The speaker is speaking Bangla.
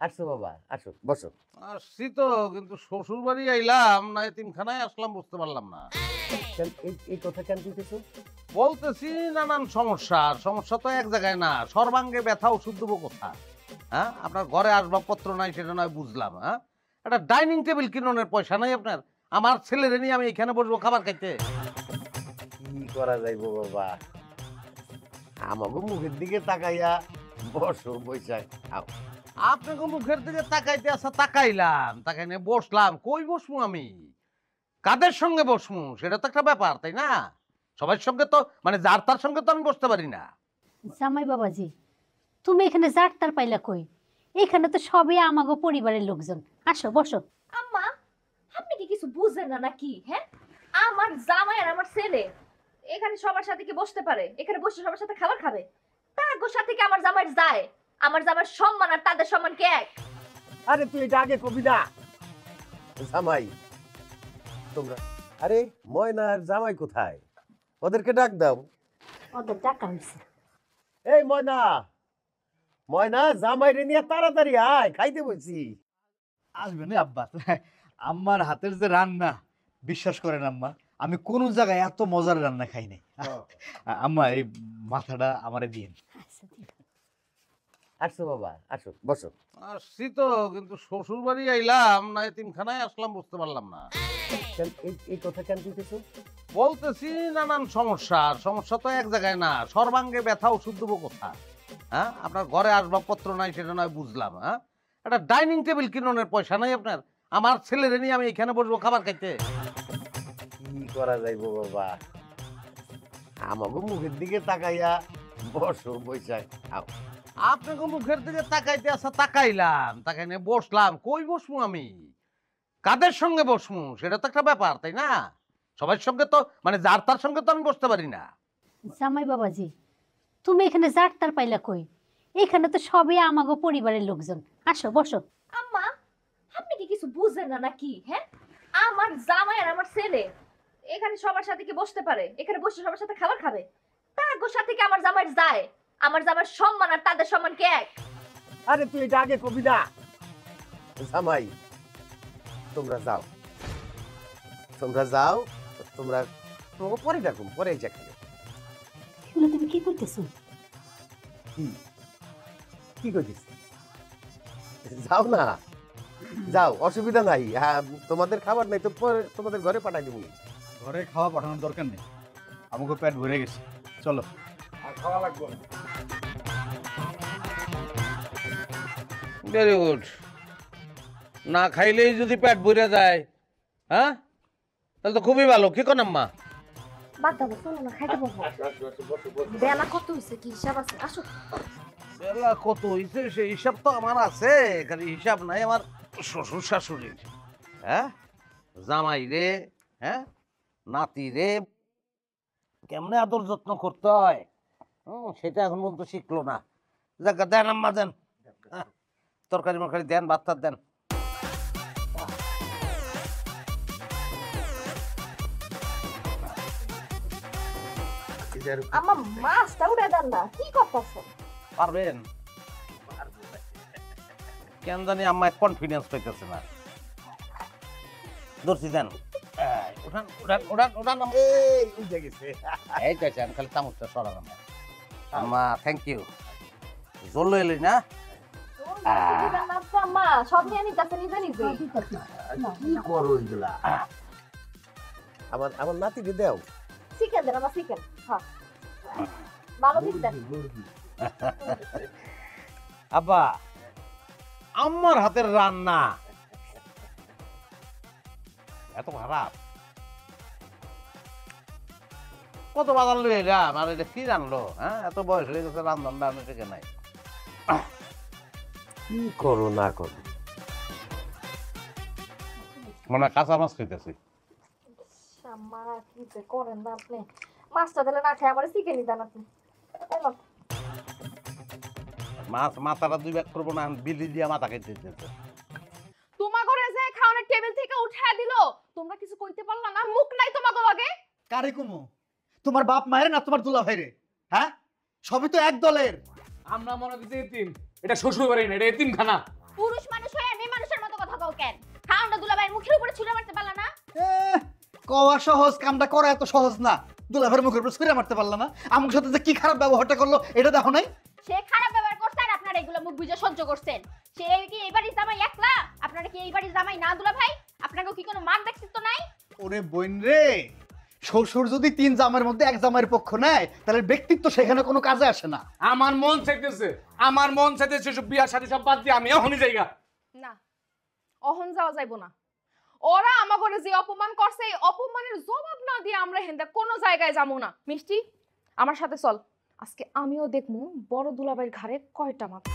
আসো বাবা, আসো, বসো। আসছি তো, কিন্তু শ্বশুর বাড়ি আইলাম না এতিমখানায় আসলাম বুঝতে পারলাম না। এই কথা কেন কইতেছো? বলতেছি নানান সমস্যা, সমস্যা তো এক জায়গায় না, সর্বাঙ্গে ব্যথা, ওষুধ দেবো কোথা? হ্যাঁ, আপনার ঘরে আসবাবপত্র নাই সেটা নয় বুঝলাম, হ্যাঁ, একটা ডাইনিং টেবিল কিনোনের পয়সা নাই আপনার। আমার ছেলেরে নিয়ে আমি এখানে বসবো খাবার খাইতে? কি করা যাইবো বাবা, আমাকে মুখের দিকে তাকাইয়া বসো, বৈশাখ খাও। আপনাকে মুখের দিকে তাকাইতে আসা তাকাইলাম, তাকাই নিয়ে বসলাম, কই বসমু আমি? কাদের সঙ্গে বসমু সেটা তো একটা ব্যাপার, তাই না? সবার সঙ্গে তো মানে যার তার সঙ্গে তো আমি বসতে পারি না। জামাই বাবাজি, তুমি এখানে যার পাইলা কই? এখানে তো সবই আমাগো পরিবারের লোকজন। আসো বসো। আম্মা, আপনি কি কিছু বুঝেন না নাকি? হ্যাঁ, আমার জামাই আর আমার ছেলে এখানে সবার সাথে কি বসতে পারে? এখানে বসে সবার সাথে খাবার খাবে? তার সাথে কি আমার জামাইয়ের যায়? আমার জামাইয়ের সম্মান আর তাদের সম্মান কি এক? আরে তুই এটা আগে কবি না। জামাই তোমরা, আরে ময়না আর জামাই কোথায়? ওদেরকে ডাক দাও। ওদের টাকা হইছে। এই ময়না, ময়না, জামাই রে নিয়ে তাড়াতাড়ি আয়, খাইতে বলছি। আসবে না আব্বা, আম্মার হাতের যে রান্না, বিশ্বাস করেন আম্মা, আমি কোন জায়গায় এত মজার রান্না খাই নাই। আম্মা এই মাথাটা আমারে দিন। আচ্ছা, ঠিক আছে। আসো বাবা, আসো, বসো। আসছি তো, কিন্তু শ্বশুর বাড়ি আইলাম না এতিমখানায় আসলাম বুঝতে পারলাম না। এই কথা কেন কইতেছো? বলতেছি নানান সমস্যা, সমস্যা তো এক জায়গায় না, সর্বাঙ্গে ব্যথা, ওষুধ দেবো কোথা? হ্যাঁ, আপনার ঘরে আসবাবপত্র নাই সেটা নয় বুঝলাম, হ্যাঁ, একটা ডাইনিং টেবিল কিনোনের পয়সা নাই আপনার। আমার ছেলেরে নিয়ে আমি এখানে বসবো খাবার খাইতে? কি করা যাইবো বাবা, আমাকে মুখের দিকে তাকাইয়া বসো, বৈশাখ খাও। আপনাকে মুখের দিকে তাকাইতে আসা তাকাইলাম, তাকাই নিয়ে বসলাম, কই বসমু আমি? কাদের সঙ্গে বসমু সেটা তো একটা ব্যাপার, তাই না? সবার সঙ্গে তো মানে যার তার সঙ্গে তো আমি বসতে পারি না। জামাই বাবাজি, তুমি এখানে যার পাইলা কই? এখানে তো সবই আমাগো পরিবারের লোকজন। আসো বসো। আম্মা, আপনি কি কিছু বুঝেন না নাকি? হ্যাঁ, আমার জামাই আর আমার ছেলে এখানে সবার সাথে কি বসতে পারে? এখানে বসে সবার সাথে খাবার খাবে? তার সাথে কি আমার জামাইয়ের যায়? আমার জামাইয়ের সম্মান আর তাদের সম্মান কি এক? আরে তুই এটা আগে কবি না। জামাই তোমরা যাও, তোমরা যাও, তোমরা তোমাকে পরে ডাকুম, পরে যা খেলে। এগুলো তুমি কি করতেছো? কি কি কইছিস? যাও না, যাও, অসুবিধা নাই। হ্যাঁ, তোমাদের খাবার নাই তো পরে তোমাদের ঘরে পাঠাই দেবো। ঘরে খাওয়া পাঠানোর দরকার নেই, আমাকে পেট ভরে গেছে, চলো। আর খাওয়া লাগবে না। Very good. না খাইলেই যদি পেট ভরে যায়, হ্যাঁ, তাহলে তো খুবই ভালো। কি কোন আম্মা? বাদ দাও, চলো না, খাইতে পারবো। বেলা কত হয়েছে, কি হিসাব আছে? আসো। বেলা কত হয়েছে সেই হিসাব তো আমার আছে, খালি হিসাব নাই আমার শ্বশুর শাশুড়ির। হ্যাঁ, জামাই রে, হ্যাঁ, নাতি রে কেমনে আদর যত্ন করতে হয় সেটা এখন পর্যন্ত শিখলো না। যাক, দেন আম্মা দেন, তরকারি মরকারি দেন, ভাত টাত দেন। আম্মা, মাছটা উড়ে দেন না, কি করতেছেন? পারবেন? কেন জানি আম্মা কনফিডেন্স পাইতেছে না। ধরছি দেন, উঠান উঠান উঠান উঠান। এই উঠে গেছে। এই তো আছে, আমি খালি চামচটা সরালাম। আম্মা থ্যাংক ইউ। জল এলি না? আম্মা সব নিয়ে নিতেছে নিজে নিজে। কি করো এগুলা? আমার আমার নাতিকে দাও। চিকেন দেন, আমার চিকেন। হ্যাঁ, ভালো দিন দেন। আব্বা, আম্মার হাতের রান্না এত খারাপ? কত বাজার লই এলাম, আর এটা কি রান্নলো? হ্যাঁ, এত বয়স হয়ে গেছে, রান্ধন রান্না থেকে নাই। কি করো না করো, মনে হয় কাঁচা মাছ খাইতেছি। আম্মা কি যে করেন না আপনি? মাছটা দিলে না খেয়ে আমার চিকেনই দেন আপনি। এলো। মাছ মাথাটা দুই ভাগ করবো না, বিলি দিয়া মাথা খাইতে দিতেছে। তোমার ঘরে যে খাওয়ানোর টেবিল থেকে উঠায় দিলো, তোমরা কিছু কইতে পারলা না? মুখ নাই তোমাকে লগে? কারে কমো? তোমার বাপ মায়ের না তোমার দুলা ভাইরে? হ্যাঁ, সবই তো এক দলের। আমরা মনে করছি এতিম, এটা শ্বশুর বাড়ি না, এটা এতিমখানা। পুরুষ মানুষ হয়ে মেয়ে মানুষের মতো কথা কও কেন? খাওয়াটা দুলাভাইয়ের মুখের উপরে ছুঁড়ে মারতে পারলা না? কওয়া সহজ, কামটা করা এত সহজ না। দুলাভাইয়ের মুখের উপর ছুঁড়ে মারতে পারলা না? আমার সাথে যে কি খারাপ ব্যবহারটা করলো এটা দেখো নাই? সে খারাপ ব্যবহার করছে আর আপনারা এগুলো মুখ বুঝে সহ্য করছেন। সে কি এই বাড়ির জামাই একলা? আপনারা কি এই বাড়ির জামাই না দুলাভাই? আপনাকেও কি কোনো মান ব্যক্তিত্ব নাই? ওরে বোন রে, শ্বশুর যদি 3 জামাইয়ের মধ্যে 1 জামাইয়ের পক্ষ নেয় তাহলে ব্যক্তিত্ব সেখানে কোনো কাজে আসে না। আমার মন চাইতেছে সব বিয়া শাদী সব বাদ দিয়ে আমি এখনই যাইগা। না, অহন যাওয়া যাইব না। ওরা আমাগরে যে অপমান করছে এই অপমানের জবাব না দিয়ে আমরা হেন্দা কোনো জায়গায় যাবো না। মিষ্টি, আমার সাথে চল, আজকে আমিও দেখবো বড় দুলাভাইয়ের ঘাড়ে কয়টা মাথা।